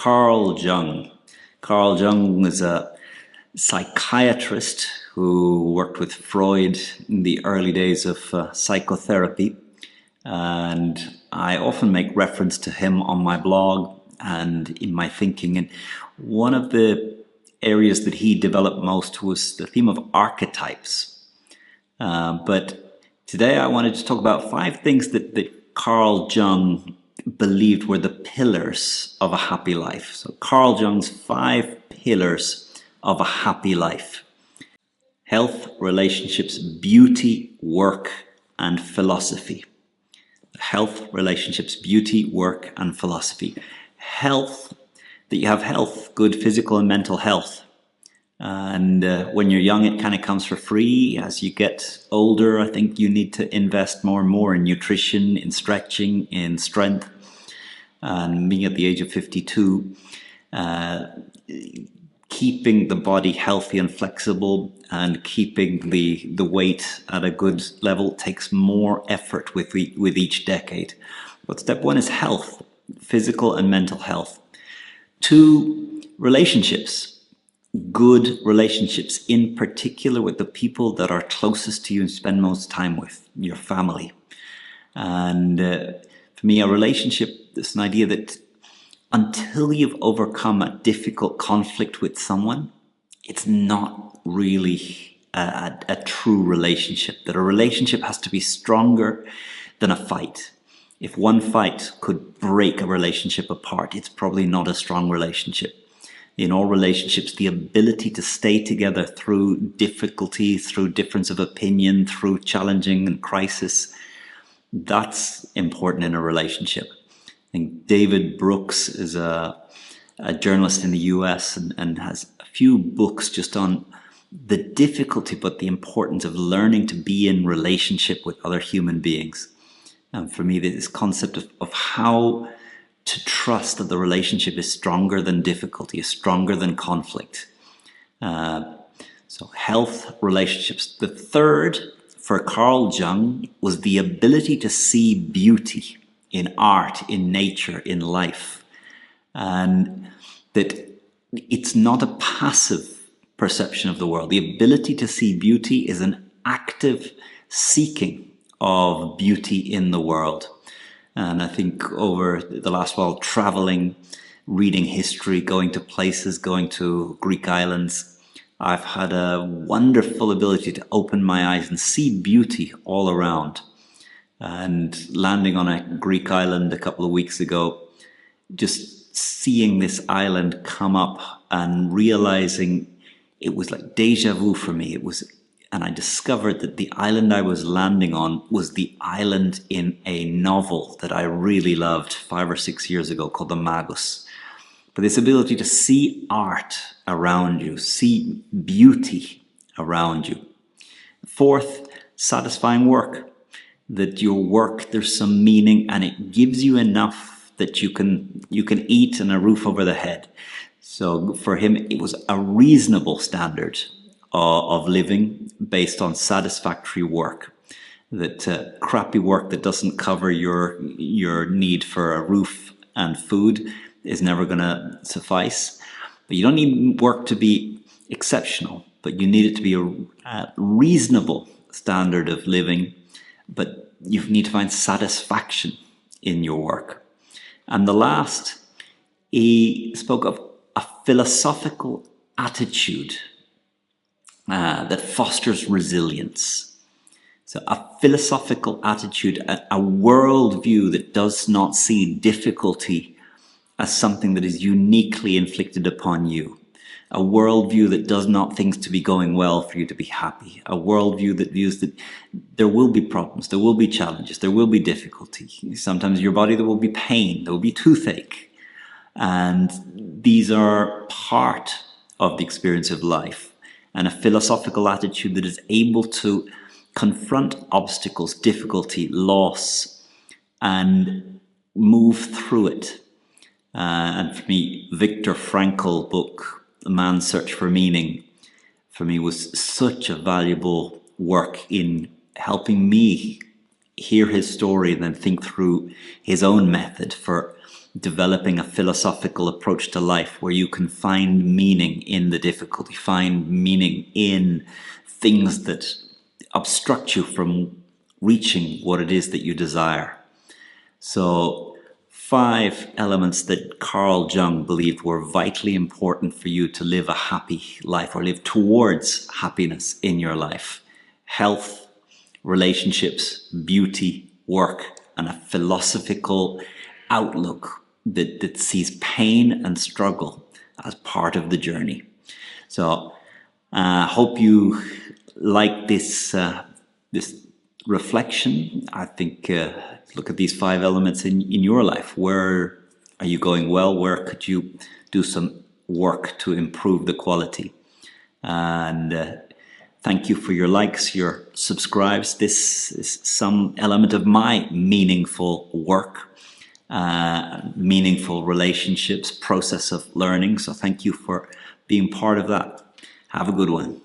Carl Jung. Carl Jung was a psychiatrist who worked with Freud in the early days of psychotherapy, and I often make reference to him on my blog and in my thinking. And one of the areas that he developed most was the theme of archetypes. But today I wanted to talk about 5 things that Carl Jung believed were the pillars of a happy life. So Carl Jung's 5 pillars of a happy life: health, relationships, beauty, work, and philosophy. Health, relationships, beauty, work, and philosophy. Health, that you have health, good physical and mental health. And when you're young, it kind of comes for free. As you get older, I think you need to invest more and more in nutrition, in stretching, in strength. And me at the age of 52, keeping the body healthy and flexible and keeping the weight at a good level takes more effort with each decade. But step 1 is health, physical and mental health. 2, relationships. Good relationships, in particular with the people that are closest to you and spend most time with, your family. And for me, a relationship is an idea that until you've overcome a difficult conflict with someone, it's not really a true relationship. That a relationship has to be stronger than a fight. If one fight could break a relationship apart, it's probably not a strong relationship. In all relationships, the ability to stay together through difficulty, through difference of opinion, through challenging and crisis, that's important in a relationship. I think David Brooks is a journalist in the US and has a few books just on the difficulty but the importance of learning to be in relationship with other human beings. And for me, this concept of how to trust that the relationship is stronger than difficulty, is stronger than conflict. So health, relationships. The third for Carl Jung was the ability to see beauty in art, in nature, in life. And that it's not a passive perception of the world. The ability to see beauty is an active seeking of beauty in the world. And I think over the last while, traveling, reading history, going to places, going to Greek islands, I've had a wonderful ability to open my eyes and see beauty all around. And landing on a Greek island a couple of weeks ago, just seeing this island come up and realizing it was like deja vu for me. And I discovered that the island I was landing on was the island in a novel that I really loved 5 or 6 years ago called The Magus. But this ability to see art around you, see beauty around you. 4th, satisfying work. That your work, there's some meaning and it gives you enough that you can eat and a roof over the head. So for him, it was a reasonable standard of living based on satisfactory work. That crappy work that doesn't cover your need for a roof and food is never going to suffice. But you don't need work to be exceptional, but you need it to be a reasonable standard of living. But you need to find satisfaction in your work. And the last, he spoke of a philosophical attitude that fosters resilience. So a philosophical attitude, a worldview that does not see difficulty as something that is uniquely inflicted upon you. A worldview that does not think to be going well for you to be happy. A worldview that views that there will be problems, there will be challenges, there will be difficulty. Sometimes in your body there will be pain, there will be toothache. And these are part of the experience of life. And a philosophical attitude that is able to confront obstacles, difficulty, loss, and move through it. And for me, Viktor Frankl book, The Man's Search for Meaning, for me was such a valuable work in helping me hear his story and then think through his own method for developing a philosophical approach to life where you can find meaning in the difficulty, find meaning in things that obstruct you from reaching what it is that you desire. So 5 elements that Carl Jung believed were vitally important for you to live a happy life or live towards happiness in your life: health, relationships, beauty, work, and a philosophical outlook that sees pain and struggle as part of the journey. So hope you like this reflection. I think look at these 5 elements in your life. Where are you going well? Where could you do some work to improve the quality? And thank you for your likes, your subscribes. This is some element of my meaningful work, meaningful relationships, process of learning. So thank you for being part of that. Have a good one.